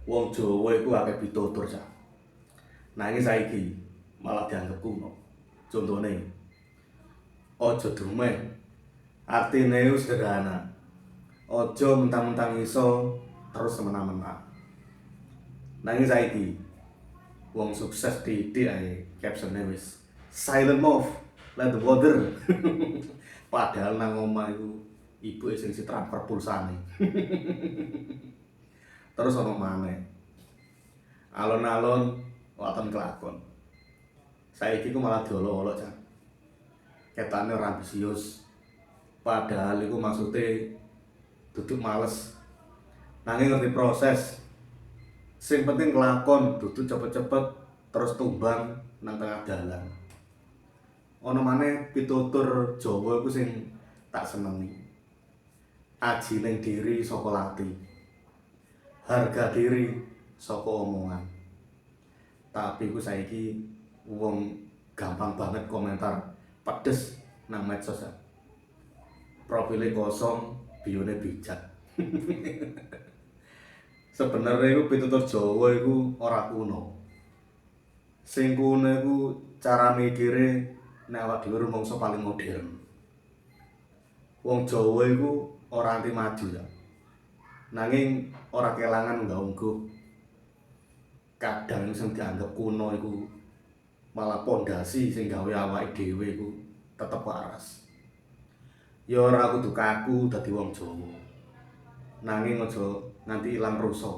Wong Jawa iku akeh pitutur cah. Nanging saiki malah dianggep kuno. Contone, aja dumeh. Artine iku sederhana. Aja mentang-mentang iso terus semena-mena. Nanging saiki wong sukses didik ae captione wis silent move, let the water. Padahal nang omah iku ibuke sing transfer pulsane. Terus ana maneh. Alon-alon waton kelakon. Saiki ku malah diolok-olok cah. Ketane ora ambisius. Padahal iku maksude duduk males. Nanging ngerti proses. Sing penting kelakon, duduk cepet-cepet terus tumbang nang tengah dalan. Ana maneh pitutur Jawa iku sing tak senengi. Aji ning diri saka lati. Harga diri saka omongan. Tapi ku saiki wong gampang banget komentar pedes nang medsos. Profile kosong, bione bijak. Sebenarnya iku pitutur Jawa iku ora kuno. Sing kuno iku cara mikire nek awak dhewe rumangsa paling modern. Wong Jawa iku ora anti maju ya. Nanging ora kelangan unggah-ungguh. Kadang sing dianggep kuno iku malah pondasi sing gawe awake dhewe iku tetep waras. Ya ora kudu kaku dadi wong Jawa. Nanging aja nganti ilang rasa.